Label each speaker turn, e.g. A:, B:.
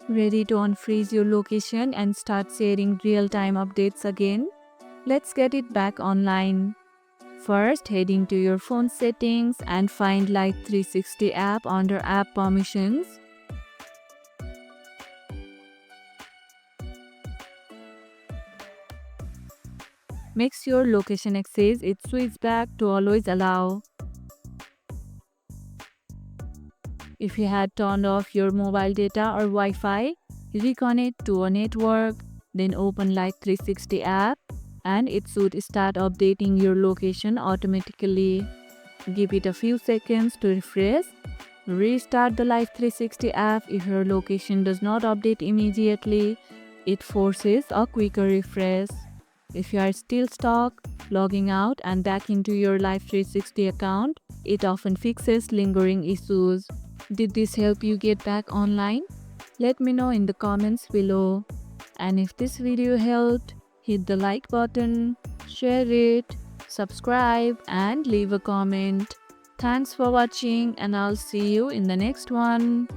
A: Ready to unfreeze your location and start sharing real-time updates again? Let's get it back online. First, head into your phone settings and find Life360 app under App Permissions. Make sure location access is switched back to always allow. If you had turned off your mobile data or Wi-Fi, reconnect to a network, then open Life360 app and it should start updating your location automatically. Give it a few seconds to refresh. Restart the Life360 app if your location does not update immediately. It forces a quicker refresh. If you are still stuck, logging out and back into your Life360 account, it often fixes lingering issues. Did this help you get back online? Let me know in the comments below. And if this video helped, hit the like button, share it, subscribe and leave a comment. Thanks for watching and I'll see you in the next one.